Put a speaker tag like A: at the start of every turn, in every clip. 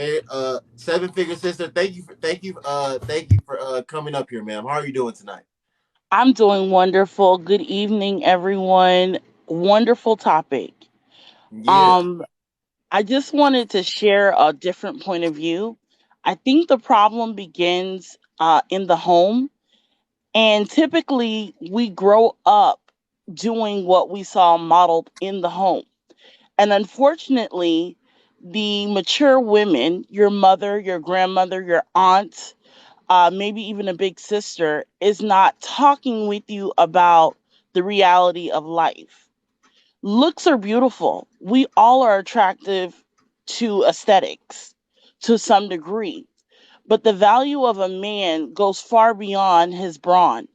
A: Hey, seven figure sister, thank you for coming up here, ma'am. How are you doing tonight?
B: I'm doing wonderful. Good evening, everyone. Wonderful topic.
A: Yeah.
B: Um, I just wanted to share a different point of view. I think the problem begins in the home, and typically we grow up doing what we saw modeled in the home. And unfortunately, the mature women, your mother, your grandmother, your aunt, maybe even a big sister, is not talking with you about the reality of life. Looks are beautiful. We all are attractive to aesthetics to some degree, but the value of a man goes far beyond his brawn.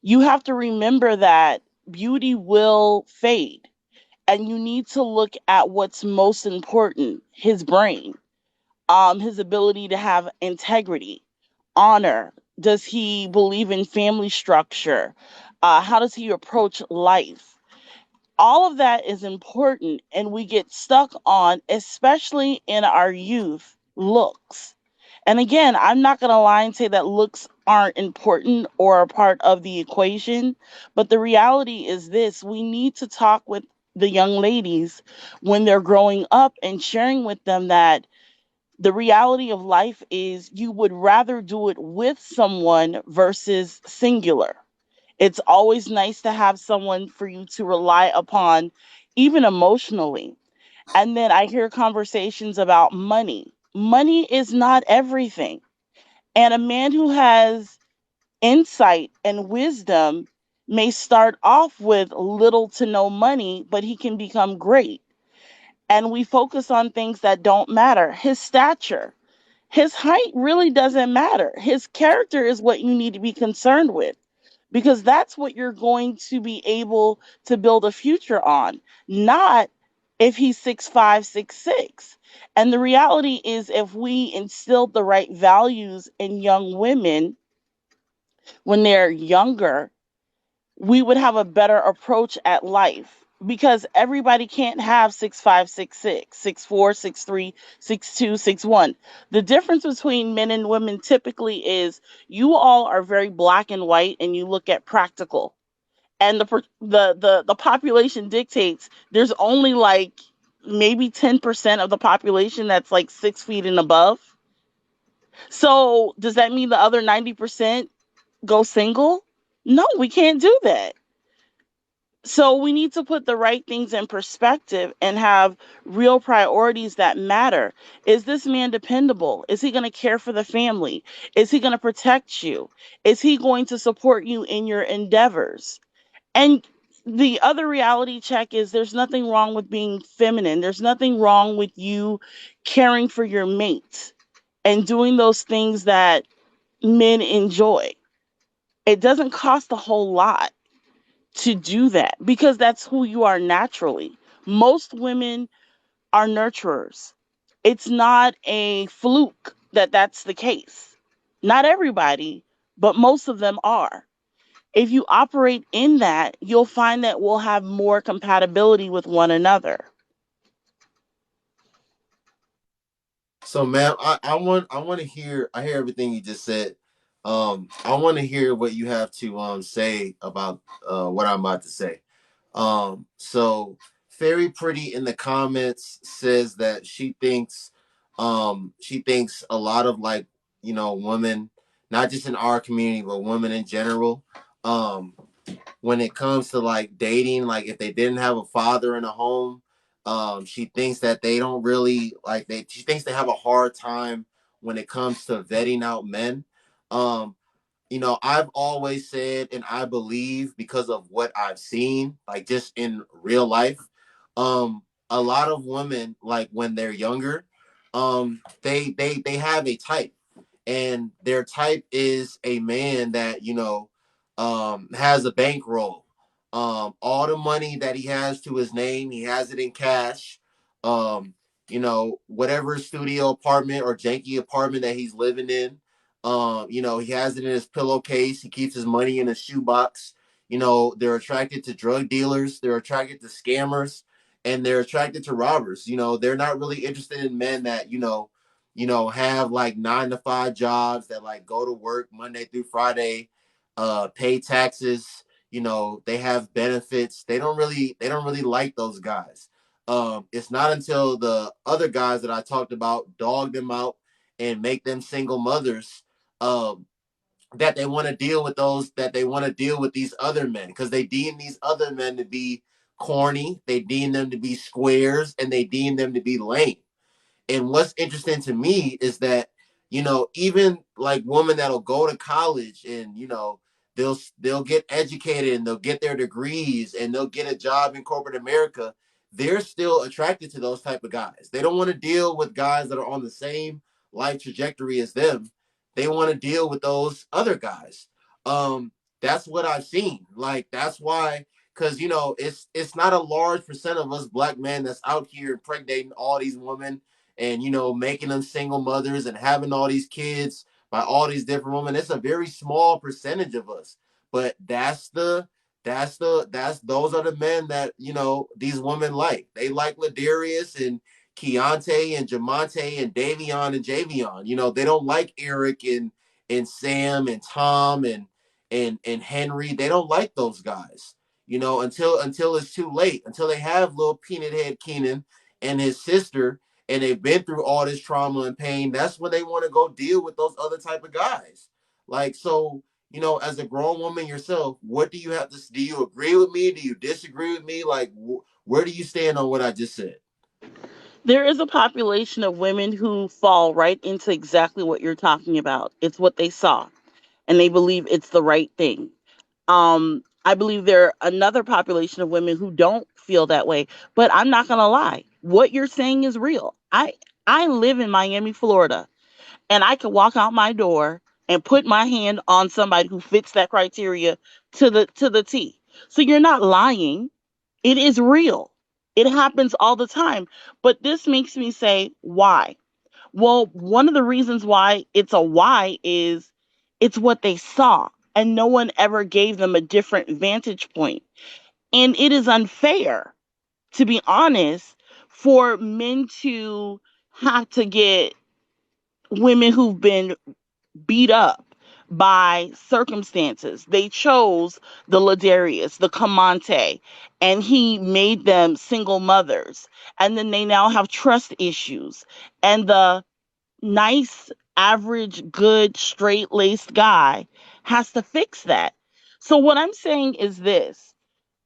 B: You have to remember that beauty will fade, and you need to look at what's most important: his brain, his ability to have integrity, honor. Does he believe in family structure? How does he approach life? All of that is important, and we get stuck on, especially in our youth, looks. And again, I'm not going to lie and say that looks aren't important or a part of the equation, but the reality is this: we need to talk with the young ladies when they're growing up and sharing with them that the reality of life is you would rather do it with someone versus singular. It's always nice to have someone for you to rely upon, even emotionally. And then I hear conversations about money. Money is not everything. And a man who has insight and wisdom may start off with little to no money, but he can become great. And we focus on things that don't matter. His stature, his height really doesn't matter. His character is what you need to be concerned with, because that's what you're going to be able to build a future on, not if he's 6'5", 6'6". And the reality is, if we instilled the right values in young women when they're younger, we would have a better approach at life, because everybody can't have 6'5", 6'6", 6'4", 6'3", 6'2", 6'1". The difference between men and women typically is you all are very black and white and you look at practical. And the population dictates there's only like maybe 10% of the population that's like 6 feet and above. So does that mean the other 90% go single? No, we can't do that. So we need to put the right things in perspective and have real priorities that matter. Is this man dependable? Is he going to care for the family? Is he going to protect you? Is he going to support you in your endeavors? And the other reality check is there's nothing wrong with being feminine. There's nothing wrong with you caring for your mate and doing those things that men enjoy. It doesn't cost a whole lot to do that, because that's who you are naturally. Most women are nurturers. It's not a fluke that that's the case. Not everybody, but most of them are. If you operate in that, you'll find that we'll have more compatibility with one another.
A: So, ma'am, I want to hear. I hear everything you just said. I want to hear what you have to say about what I'm about to say. So Fairy Pretty in the comments says that she thinks a lot of, like, women, not just in our community but women in general, um when it comes to like dating, like if they didn't have a father in a home, she thinks that they don't really like they she thinks they have a hard time when it comes to vetting out men. um I've always said, and I believe because of what I've seen, like just in real life, a lot of women, like when they're younger, they have a type, and their type is a man that has a bankroll. All the money that he has to his name, he has it in cash. Whatever studio apartment or janky apartment that he's living in, he has it in his pillowcase. He keeps his money in a shoebox. They're attracted to drug dealers. They're attracted to scammers, and they're attracted to robbers. They're not really interested in men that have like 9 to 5 jobs that like go to work Monday through Friday, pay taxes. They have benefits. They don't really like those guys. It's not until the other guys that I talked about dog them out and make them single mothers, um, that they want to deal with these other men, because they deem these other men to be corny, they deem them to be squares, and they deem them to be lame. And what's interesting to me is that, even like women that'll go to college and, they'll get educated and they'll get their degrees and they'll get a job in corporate America, they're still attracted to those type of guys. They don't want to deal with guys that are on the same life trajectory as them. They want to deal with those other guys. Um, that's what I've seen. Like, that's why, because it's not a large percent of us black men that's out here impregnating all these women and making them single mothers and having all these kids by all these different women. It's a very small percentage of us, but those are the men that these women like. They like Ladarius and Keontae and Jamonte and Davion and Javion. They don't like Eric and Sam and Tom and Henry. They don't like those guys. Until it's too late, until they have little peanut head Keenan and his sister, and they've been through all this trauma and pain. That's when they want to go deal with those other type of guys. Like, so, as a grown woman yourself, what do you have to? Do you agree with me? Do you disagree with me? Like, where do you stand on what I just said?
B: There is a population of women who fall right into exactly what you're talking about. It's what they saw, and they believe it's the right thing. I believe there are another population of women who don't feel that way. But I'm not gonna lie, what you're saying is real. I live in Miami, Florida, and I can walk out my door and put my hand on somebody who fits that criteria to the T. So you're not lying. It is real. It happens all the time. But this makes me say, why? Well, one of the reasons why it's a why is it's what they saw, and no one ever gave them a different vantage point. And it is unfair, to be honest, for men to have to get women who've been beat up by circumstances. They chose the Ladarius, the Camonte, and he made them single mothers. And then they now have trust issues. And the nice, average, good, straight laced guy has to fix that. So, what I'm saying is this: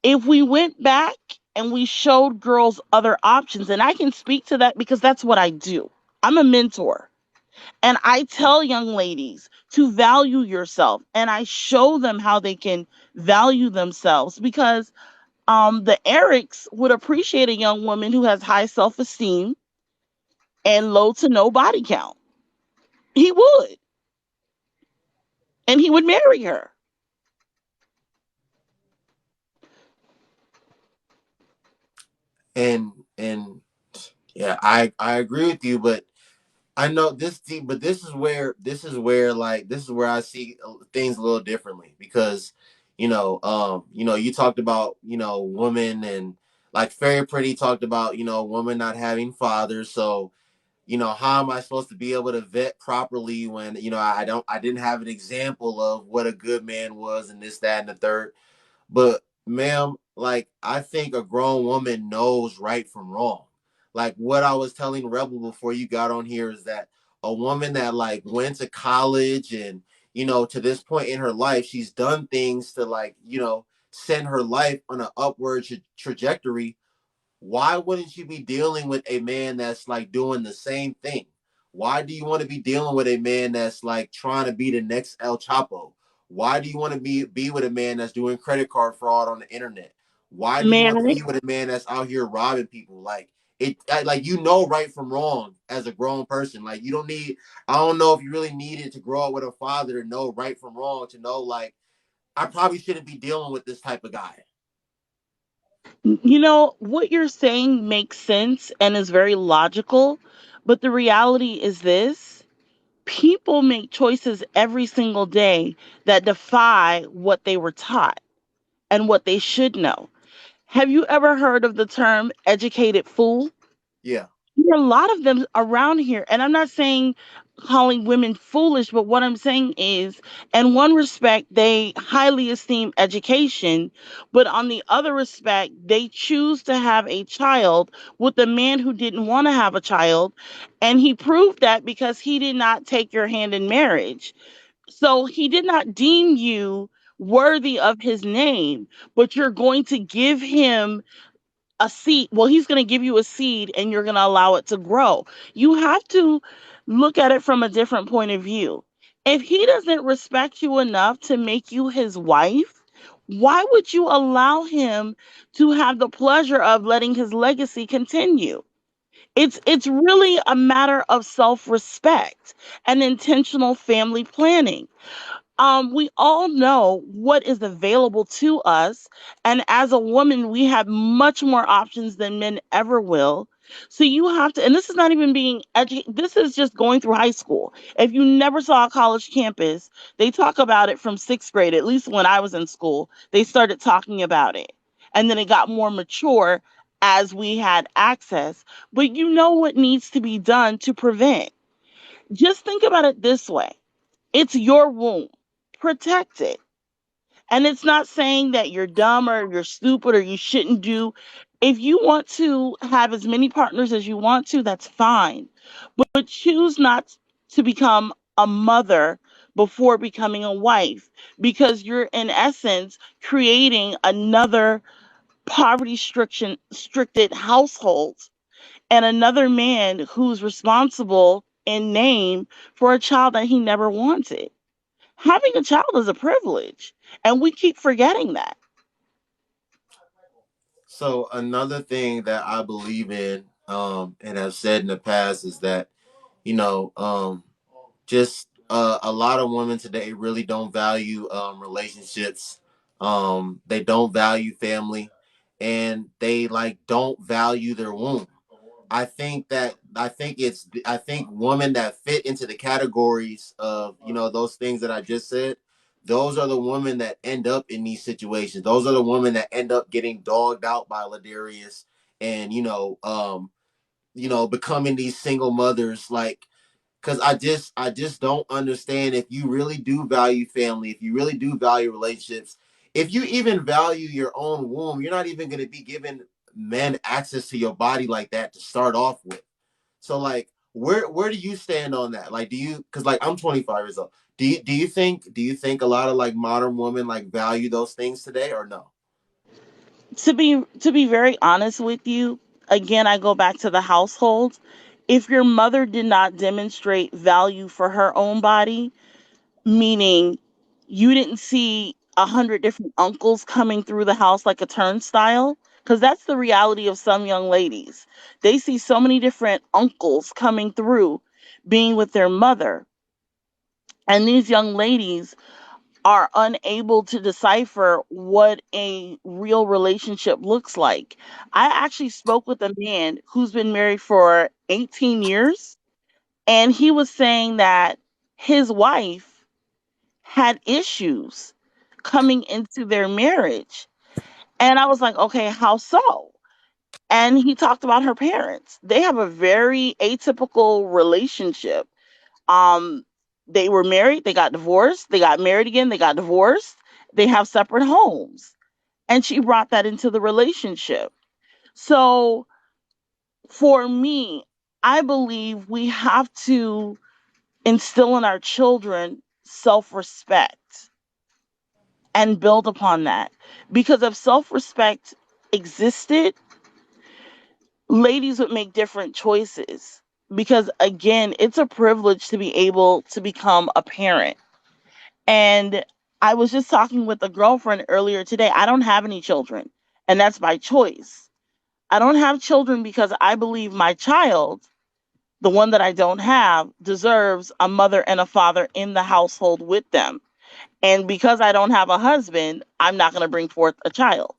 B: if we went back and we showed girls other options, and I can speak to that because that's what I do, I'm a mentor. And I tell young ladies to value yourself, and I show them how they can value themselves because the Erics would appreciate a young woman who has high self esteem and low to no body count. He would, and he would marry her.
A: And yeah, I agree with you, but I know this team, but this is where I see things a little differently, because you talked about women, and like Fairy Pretty talked about women not having fathers. So how am I supposed to be able to vet properly when I didn't have an example of what a good man was, and this, that, and the third. But ma'am, like, I think a grown woman knows right from wrong. Like, what I was telling Rebel before you got on here is that a woman that like went to college and to this point in her life, she's done things to like send her life on an upward trajectory. Why wouldn't you be dealing with a man that's like doing the same thing? Why do you want to be dealing with a man that's like trying to be the next El Chapo? Why do you want to be with a man that's doing credit card fraud on the internet? Why do you want to
B: Man,
A: be with a man that's out here robbing people? Like, like, right from wrong as a grown person. Like, you don't need. I don't know if you really needed to grow up with a father to know right from wrong, to know like I probably shouldn't be dealing with this type of guy.
B: what you're saying makes sense and is very logical, but the reality is this: people make choices every single day that defy what they were taught and what they should know. Have you ever heard of the term educated fool?
A: Yeah.
B: There are a lot of them around here. And I'm not saying calling women foolish, but what I'm saying is, in one respect, they highly esteem education, but on the other respect, they choose to have a child with a man who didn't want to have a child. And he proved that because he did not take your hand in marriage. So he did not deem you worthy of his name, but you're going to give him a seed. Well, he's going to give you a seed and you're going to allow it to grow. You have to look at it from a different point of view. If he doesn't respect you enough to make you his wife, why would you allow him to have the pleasure of letting his legacy continue? It's really a matter of self-respect and intentional family planning. We all know what is available to us, and as a woman we have much more options than men ever will. So you have to, and this is not even being educated, this is just going through high school. If you never saw a college campus, they talk about it from sixth grade. At least when I was in school, they started talking about it, and then it got more mature as we had access. But you know what needs to be done to prevent. Just think about it this way: it's your womb. Protect it. And it's not saying that you're dumb or you're stupid or you shouldn't do. If you want to have as many partners as you want to, that's fine. But choose not to become a mother before becoming a wife, because you're in essence creating another poverty restricted household and another man who's responsible in name for a child that he never wanted. Having a child is a privilege, and we keep forgetting that.
A: So another thing that I believe in, and have said in the past, is that you know, just a lot of women today really don't value relationships. They don't value family, and they like don't value their womb. I think women that fit into the categories of those things that I just said. Those are the women that end up in these situations. Those are the women that end up getting dogged out by Ladarius, and becoming these single mothers. Like, because I just don't understand, if you really do value family, if you really do value relationships, if you even value your own womb, you're not even going to be giving men access to your body like that to start off with. So like, where do you stand on that? Like, do you, because like I'm 25 years old. Do you think a lot of like modern women like value those things today, or no?
B: To be very honest with you, again, I go back to the household. If your mother did not demonstrate value for her own body, meaning you didn't see 100 different uncles coming through the house like a turnstile, because that's the reality of some young ladies. They see so many different uncles coming through being with their mother, and these young ladies are unable to decipher what a real relationship looks like. I actually spoke with a man who's been married for 18 years, and he was saying that his wife had issues coming into their marriage. And I was like, okay, how so? And he talked about her parents. They have a very atypical relationship. Um, they were married, they got divorced, they got married again, they got divorced, they have separate homes. And she brought that into the relationship. So for me, I believe we have to instill in our children self respect and build upon that. Because if self respect existed, ladies would make different choices. Because again, it's a privilege to be able to become a parent. And I was just talking with a girlfriend earlier today. I don't have any children, and that's by choice. I don't have children because I believe my child, the one that I don't have, deserves a mother and a father in the household with them. And because I don't have a husband, I'm not going to bring forth a child.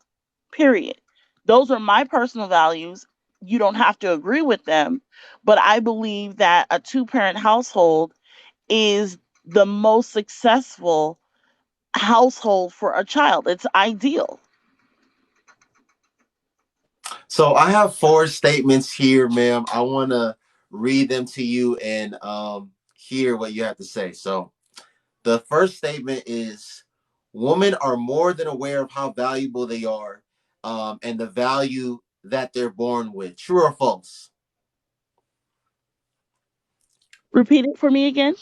B: Period. Those are my personal values. You don't have to agree with them, but I believe that a two-parent household is the most successful household for a child. It's ideal.
A: So I have four statements here, ma'am. I want to read them to you and hear what you have to say. So the first statement is women are more than aware of how valuable they are and the value that they're born with. True or false?
B: Repeat it for me again.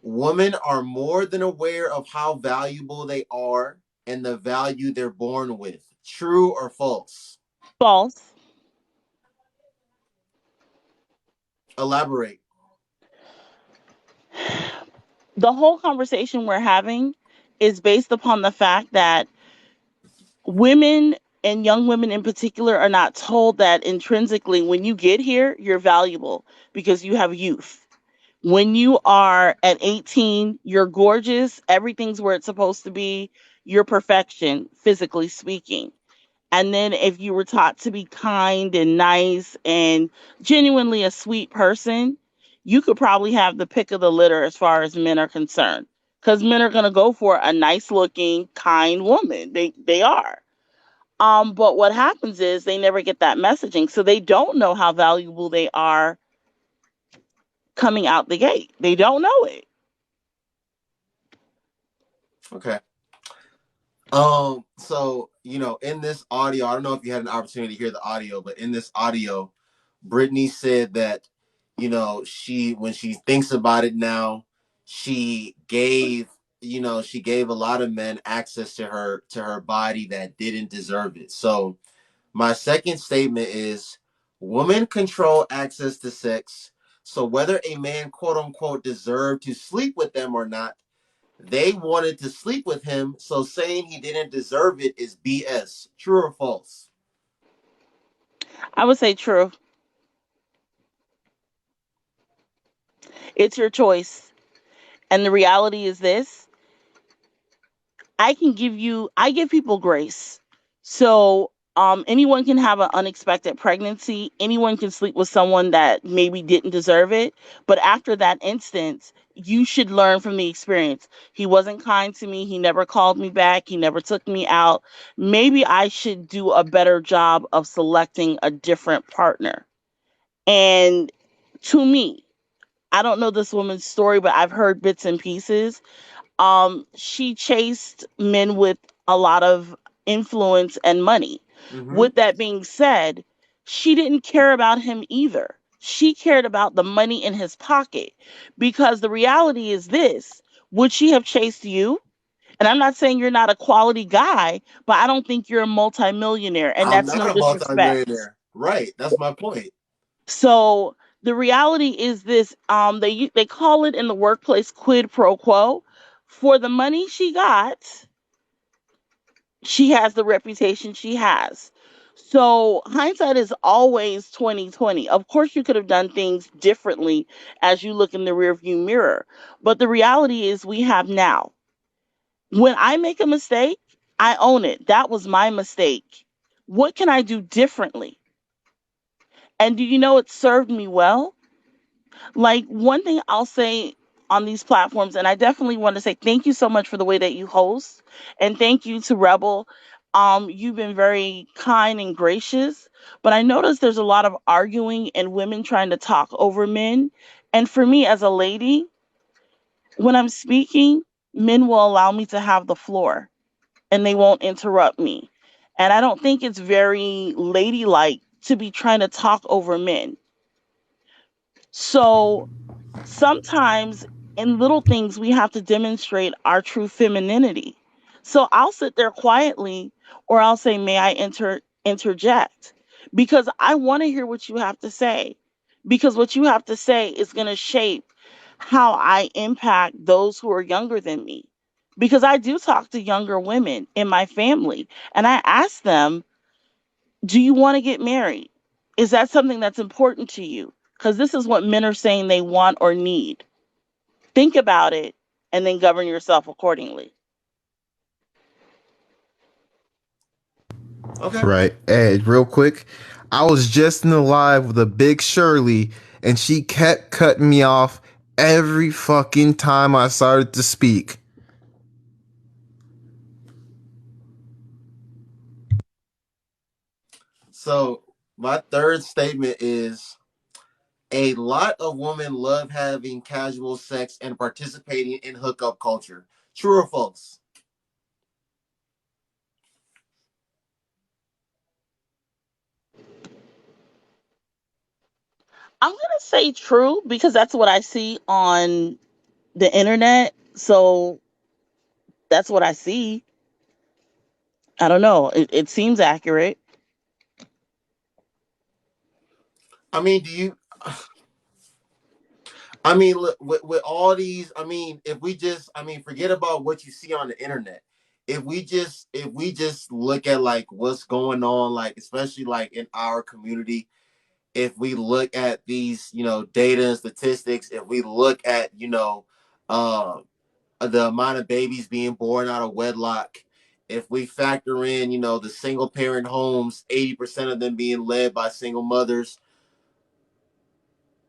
A: Women are more than aware of how valuable they are and the value they're born with. True or false?
B: False.
A: Elaborate.
B: The whole conversation we're having is based upon the fact that women and young women in particular are not told that intrinsically when you get here, you're valuable because you have youth. When you are at 18, you're gorgeous, everything's where it's supposed to be, you're perfection, physically speaking. And then if you were taught to be kind and nice and genuinely a sweet person, you could probably have the pick of the litter as far as men are concerned. Because men are going to go for a nice looking, kind woman. They are. But what happens is they never get that messaging. So they don't know how valuable they are coming out the gate. They don't know it.
A: Okay. So in this audio, I don't know if you had an opportunity to hear the audio, but in this audio, Brittany said that, she when she thinks about it now, she gave, she gave a lot of men access to her body that didn't deserve it. So my second statement is women control access to sex. So whether a man quote unquote deserved to sleep with them or not, they wanted to sleep with him, so saying he didn't deserve it is BS. True or false?
B: I would say true. It's your choice. And the reality is this: I give people grace. So anyone can have an unexpected pregnancy. Anyone can sleep with someone that maybe didn't deserve it. But after that instance, you should learn from the experience. He wasn't kind to me. He never called me back. He never took me out. Maybe I should do a better job of selecting a different partner. And to me, I don't know this woman's story, but I've heard bits and pieces. She chased men with a lot of influence and money.
A: Mm-hmm.
B: With that being said, she didn't care about him either. She cared about the money in his pocket, because the reality is this: would she have chased you? And I'm not saying you're not a quality guy, but I don't think you're a multimillionaire, and
A: I'm
B: that's no
A: not a
B: disrespect.
A: multimillionaire. Right. That's my point.
B: So the reality is this: they call it in the workplace quid pro quo. For the money she got, she has the reputation she has. So hindsight is always 2020. Of course, you could have done things differently as you look in the rearview mirror, but the reality is we have now. When I make a mistake, I own it. That was my mistake. What can I do differently? And do you know it served me well? Like, one thing I'll say on these platforms, and I definitely want to say thank you so much for the way that you host, and thank you to Rebel. You've been very kind and gracious, but I notice there's a lot of arguing and women trying to talk over men. And for me as a lady, when I'm speaking, men will allow me to have the floor and they won't interrupt me. And I don't think it's very ladylike to be trying to talk over men. So sometimes in little things we have to demonstrate our true femininity. So I'll sit there quietly, or I'll say, may I interject, because I want to hear what you have to say, because what you have to say is going to shape how I impact those who are younger than me. Because I do talk to younger women in my family and I ask them, do you want to get married? Is that something that's important to you? Because this is what men are saying they want or need. Think about it and then govern yourself accordingly.
A: Okay.
C: Right. Hey, real quick, I was just in the live with a big Shirley, and she kept cutting me off every fucking time I started to speak.
A: So My third statement is a lot of women love having casual sex and participating in hookup culture. True or false?
B: I'm going to say true because that's what I see on the internet. So that's what I see. I don't know. It seems accurate.
A: I mean, do you? I mean, look, with all these, I mean, if we just, I mean, forget about what you see on the internet. If we just look at like what's going on, like especially like in our community, if we look at these, data and statistics, if we look at, uh, the amount of babies being born out of wedlock, if we factor in, the single parent homes, 80% of them being led by single mothers.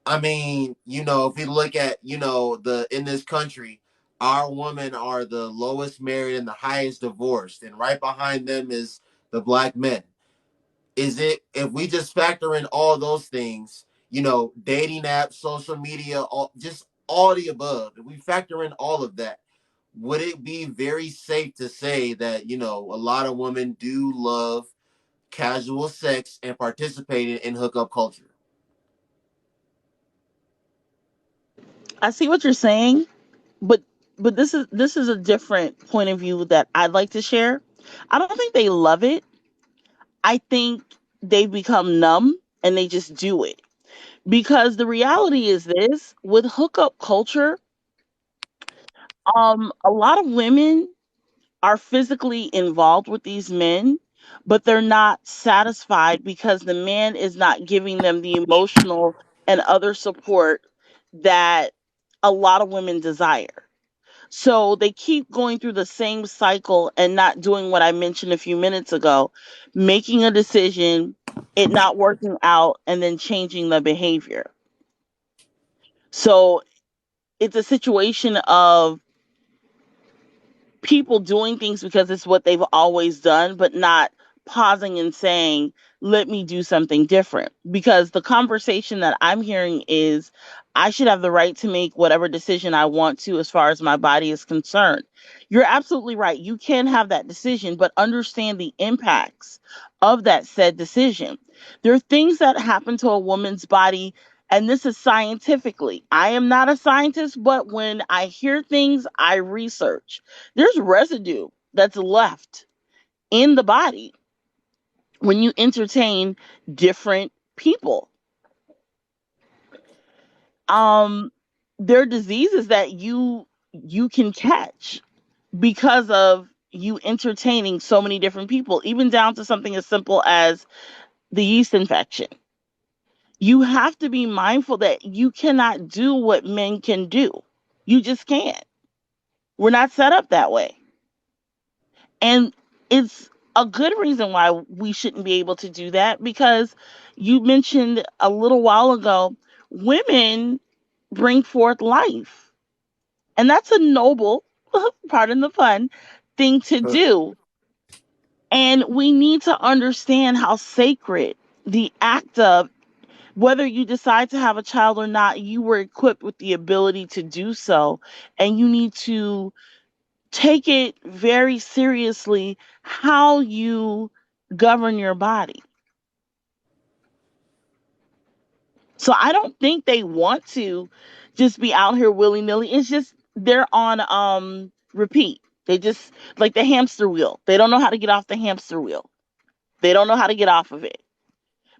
A: I mean, if we look at, the in this country, our women are the lowest married and the highest divorced, and right behind them is the black men. Is it if we just factor in all those things, dating apps, social media, just all the above, if we factor in all of that, would it be very safe to say that, a lot of women do love casual sex and participating in hookup culture?
B: I see what you're saying, but this is a different point of view that I'd like to share. I don't think they love it. I think they've become numb and they just do it. Because the reality is this, with hookup culture, a lot of women are physically involved with these men, but they're not satisfied because the man is not giving them the emotional and other support that a lot of women desire. So they keep going through the same cycle and not doing what I mentioned a few minutes ago, making a decision, it not working out, and then changing the behavior. So it's a situation of people doing things because it's what they've always done, but not pausing and saying, let me do something different. Because the conversation that I'm hearing is, I should have the right to make whatever decision I want to as far as my body is concerned. You're absolutely right. You can have that decision, but understand the impacts of that said decision. There are things that happen to a woman's body, and this is scientifically. I am not a scientist, but when I hear things, I research. There's residue that's left in the body when you entertain different people. Um, there are diseases that you can catch because of you entertaining so many different people, even down to something as simple as the yeast infection. You have to be mindful that you cannot do what men can do. You just can't. We're not set up that way. And it's a good reason why we shouldn't be able to do that because you mentioned a little while ago, women bring forth life. And that's a noble, pardon the pun, thing to do. And we need to understand how sacred the act of whether you decide to have a child or not, you were equipped with the ability to do so. And you need to take it very seriously how you govern your body. So I don't think they want to just be out here willy nilly. It's just they're on repeat. They just like the hamster wheel. They don't know how to get off the hamster wheel. They don't know how to get off of it.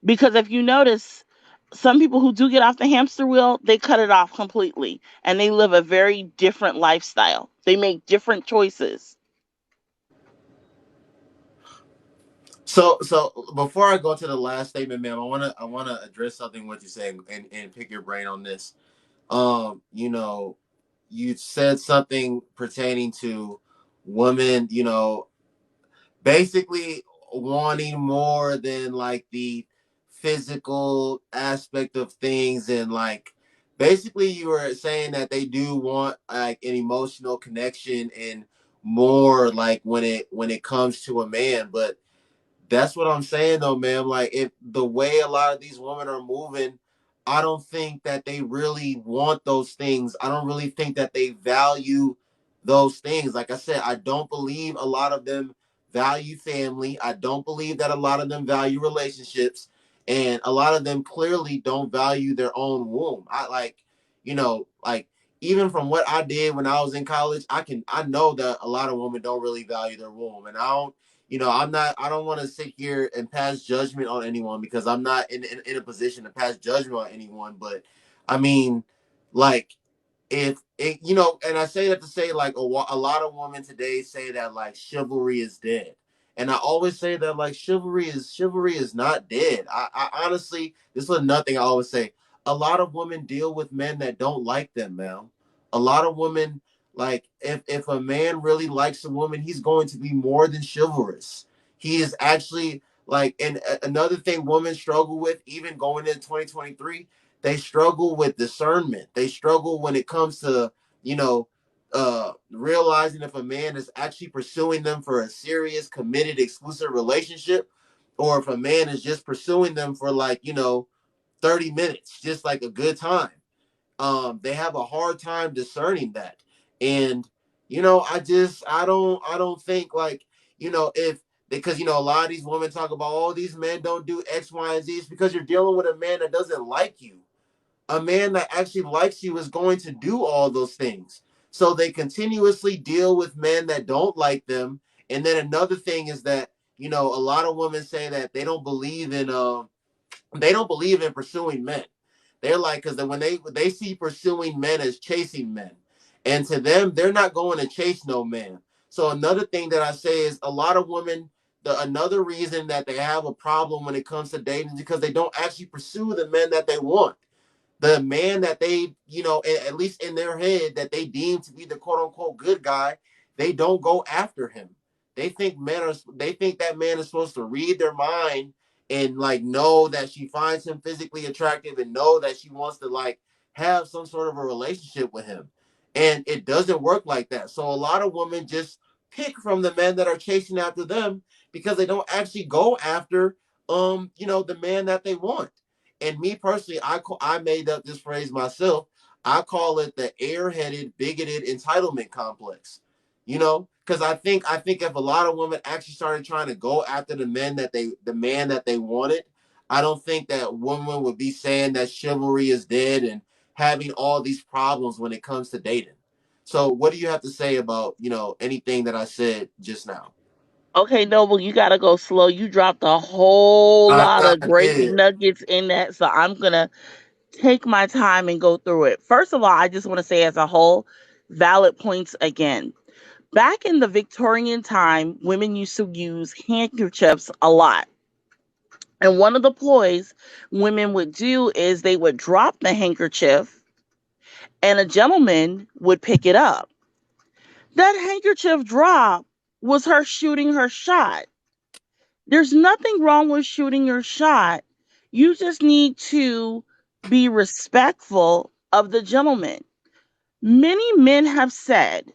B: Because if you notice, some people who do get off the hamster wheel, they cut it off completely and they live a very different lifestyle. They make different choices.
A: So before I go to the last statement, ma'am, I wanna address something what you're saying and pick your brain on this. You know, you said something pertaining to women, basically wanting more than like the physical aspect of things, and like basically you were saying that they do want like an emotional connection and more like when it comes to a man. But That's what I'm saying though, man. Like if the way a lot of these women are moving, I don't think that they really want those things. I don't really think that they value those things. Like I said, I don't believe a lot of them value family. I don't believe that a lot of them value relationships. And a lot of them clearly don't value their own womb. I like, like even from what I did when I was in college, I know that a lot of women don't really value their womb. And I don't want to sit here and pass judgment on anyone because I'm not in a position to pass judgment on anyone. But I mean, like, if it, and I say that to say like a lot of women today say that like chivalry is dead. And I always say that like chivalry is not dead. I honestly, this is nothing I always say. A lot of women deal with men that don't like them, man. A lot of women, like, if a man really likes a woman, he's going to be more than chivalrous. He is actually like, and another thing women struggle with, even going into 2023, they struggle with discernment. They struggle when it comes to, realizing if a man is actually pursuing them for a serious, committed, exclusive relationship, or if a man is just pursuing them for like, 30 minutes, just like a good time. They have a hard time discerning that. And I don't think like, if because a lot of these women talk about, oh, these men don't do X, Y, and Z. It's because you're dealing with a man that doesn't like you. A man that actually likes you is going to do all those things. So they continuously deal with men that don't like them. And then another thing is that, a lot of women say that they don't believe in pursuing men. They're like, because when they see pursuing men as chasing men, and to them, they're not going to chase no man. So another thing that I say is a lot of women. Another reason that they have a problem when it comes to dating is because they don't actually pursue the men that they want. The man that they, at least in their head, that they deem to be the quote unquote good guy, they don't go after him. They think that man is supposed to read their mind and like know that she finds him physically attractive and know that she wants to like have some sort of a relationship with him. And it doesn't work like that. So a lot of women just pick from the men that are chasing after them because they don't actually go after the man that they want. And me personally, I made up this phrase myself. I call it the airheaded, bigoted entitlement complex. Because I think if a lot of women actually started trying to go after the man that they wanted, I don't think that women would be saying that chivalry is dead and having all these problems when it comes to dating. So, what do you have to say about anything that I said just now?
B: Okay, Noble, you gotta go slow. You dropped a whole lot of
A: I
B: great
A: did.
B: nuggets in that, so I'm gonna take my time and go through it. First of all, I just want to say, as a whole, valid points again. Back in the Victorian time, women used to use handkerchiefs a lot. And one of the ploys women would do is they would drop the handkerchief and a gentleman would pick it up. That handkerchief drop was her shooting her shot. There's nothing wrong with shooting your shot. You just need to be respectful of the gentleman. Many men have said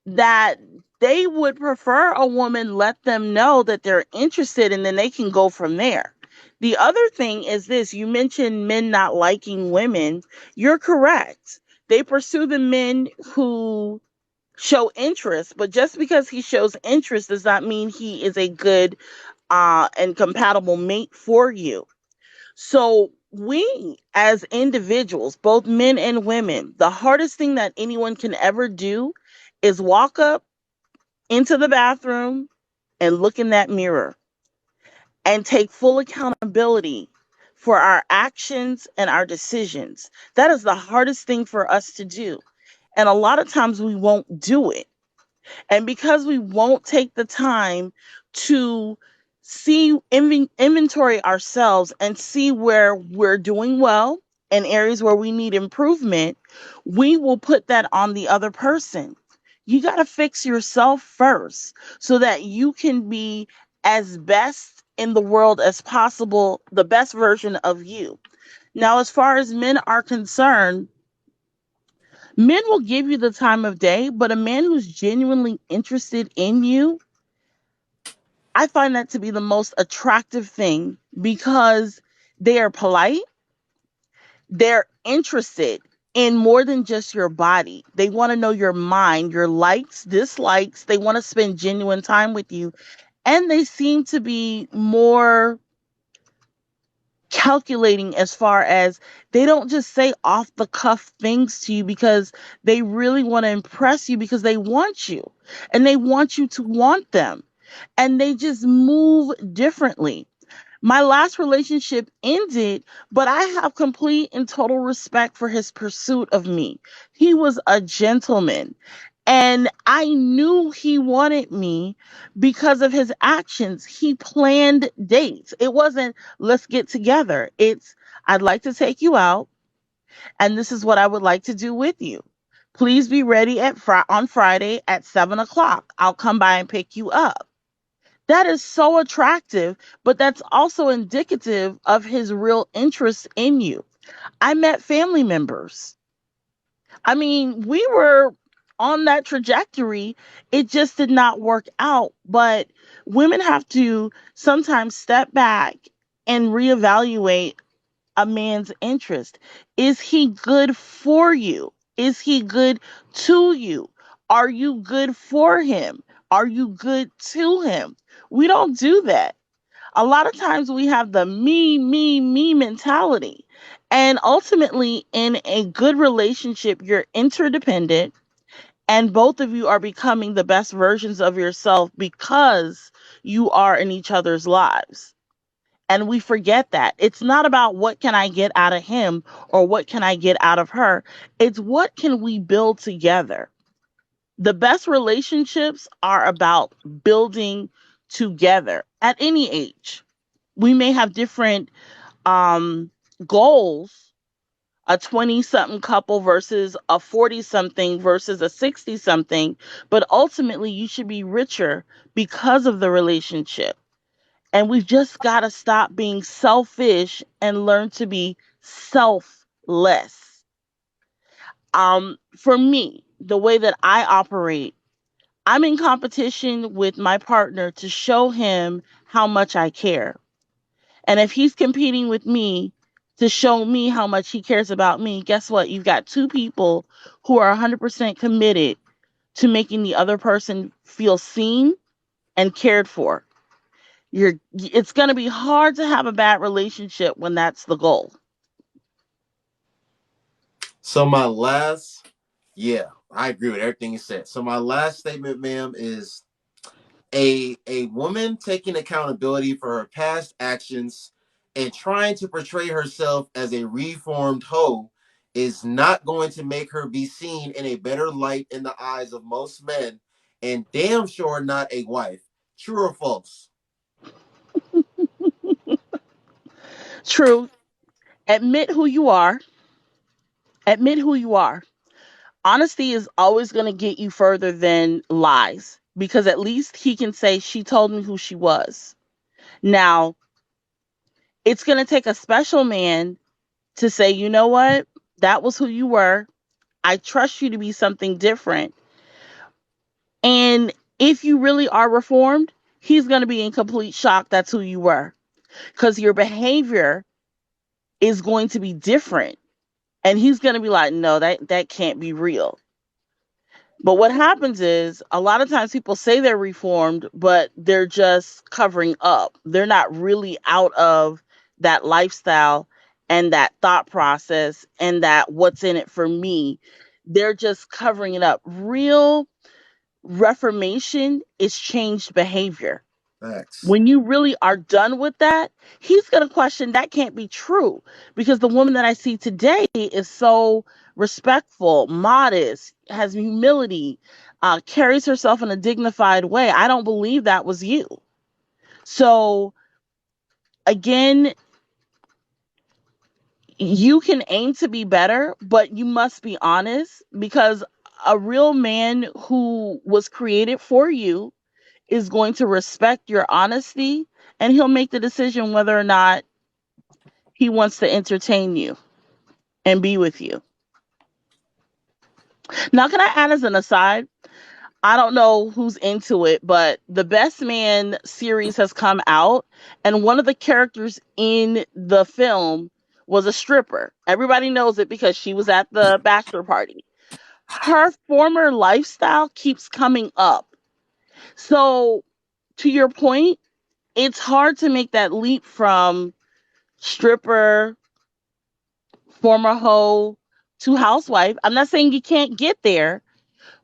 B: that they would prefer a woman let them know that they're interested and then they can go from there. The other thing is this: you mentioned men not liking women. You're correct. They pursue the men who show interest, but just because he shows interest does not mean he is a good and compatible mate for you. So, we as individuals, both men and women, the hardest thing that anyone can ever do is walk up into the bathroom and look in that mirror and take full accountability for our actions and our decisions. That is the hardest thing for us to do. And a lot of times we won't do it. And because we won't take the time to inventory ourselves and see where we're doing well and areas where we need improvement, we will put that on the other person. You got to fix yourself first so that you can be as best in the world as possible, the best version of you. Now, as far as men are concerned, men will give you the time of day, but a man who's genuinely interested in you I find that to be the most attractive thing because they are polite, they're interested in more than just your body. They want to know your mind, your likes, dislikes. They want to spend genuine time with you. And they seem to be more calculating as far as they don't just say off the cuff things to you because they really want to impress you because they want you and they want you to want them. And they just move differently. My last relationship ended, but I have complete and total respect for his pursuit of me. He was a gentleman. And I knew he wanted me because of his actions. He planned dates. It wasn't, let's get together. It's, I'd like to take you out, and this is what I would like to do with you. Please be ready on Friday at 7 o'clock. I'll come by and pick you up. That is so attractive, but that's also indicative of his real interest in you. I met family members. I mean, we were on that trajectory. It just did not work out. But women have to sometimes step back and reevaluate a man's interest. Is he good for you? Is he good to you? Are you good for him? Are you good to him? We don't do that. A lot of times we have the me mentality. And ultimately, in a good relationship, you're interdependent and both of you are becoming the best versions of yourself because you are in each other's lives. And we forget that. It's not about what can I get out of him or what can I get out of her. It's what can we build together. The best relationships are about building together at any age. We may have different um, goals, a 20 something couple versus a 40 something versus a 60 something, but ultimately you should be richer because of the relationship. And we've just got to stop being selfish and learn to be selfless. For me, the way that I operate, I'm in competition with my partner to show him how much I care. And if he's competing with me to show me how much he cares about me, guess what? You've got two people who are 100% committed to making the other person feel seen and cared for. It's going to be hard to have a bad relationship when that's the goal.
A: So my last, yeah, I agree with everything you said. So my last statement, ma'am, is a woman taking accountability for her past actions and trying to portray herself as a reformed hoe is not going to make her be seen in a better light in the eyes of most men, and damn sure not a wife. True or false?
B: True. Admit who you are. Admit who you are. Honesty is always going to get you further than lies because at least he can say, she told me who she was. Now, it's going to take a special man to say, you know what? That was who you were. I trust you to be something different. And if you really are reformed, he's going to be in complete shock that's who you were because your behavior is going to be different. And he's going to be like, no, that can't be real. But what happens is a lot of times people say they're reformed, but they're just covering up. They're not really out of that lifestyle and that thought process and that what's in it for me. They're just covering it up. Real reformation is changed behavior.
A: Facts.
B: When you really are done with that, he's going to question that can't be true because the woman that I see today is so respectful, modest, has humility, carries herself in a dignified way. I don't believe that was you. So, again, you can aim to be better, but you must be honest because a real man who was created for you is going to respect your honesty and he'll make the decision whether or not he wants to entertain you and be with you. Now, can I add as an aside? I don't know who's into it, but the Best Man series has come out, and one of the characters in the film was a stripper. Everybody knows it because she was at the bachelor party. Her former lifestyle keeps coming up. So, to your point, it's hard to make that leap from stripper, former hoe to housewife. I'm not saying you can't get there,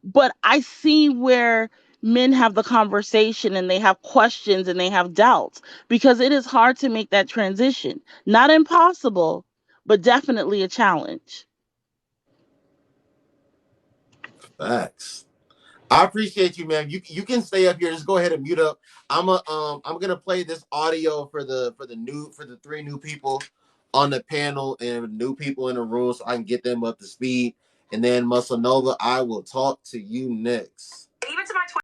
B: but I see where men have the conversation and they have questions and they have doubts because it is hard to make that transition. Not impossible, but definitely a challenge.
A: Facts. I appreciate you, man. You can stay up here. Just go ahead and mute up. I'm gonna play this audio for the three new people on the panel and new people in the room so I can get them up to speed. And then Muscle Nova, I will talk to you next. Even to my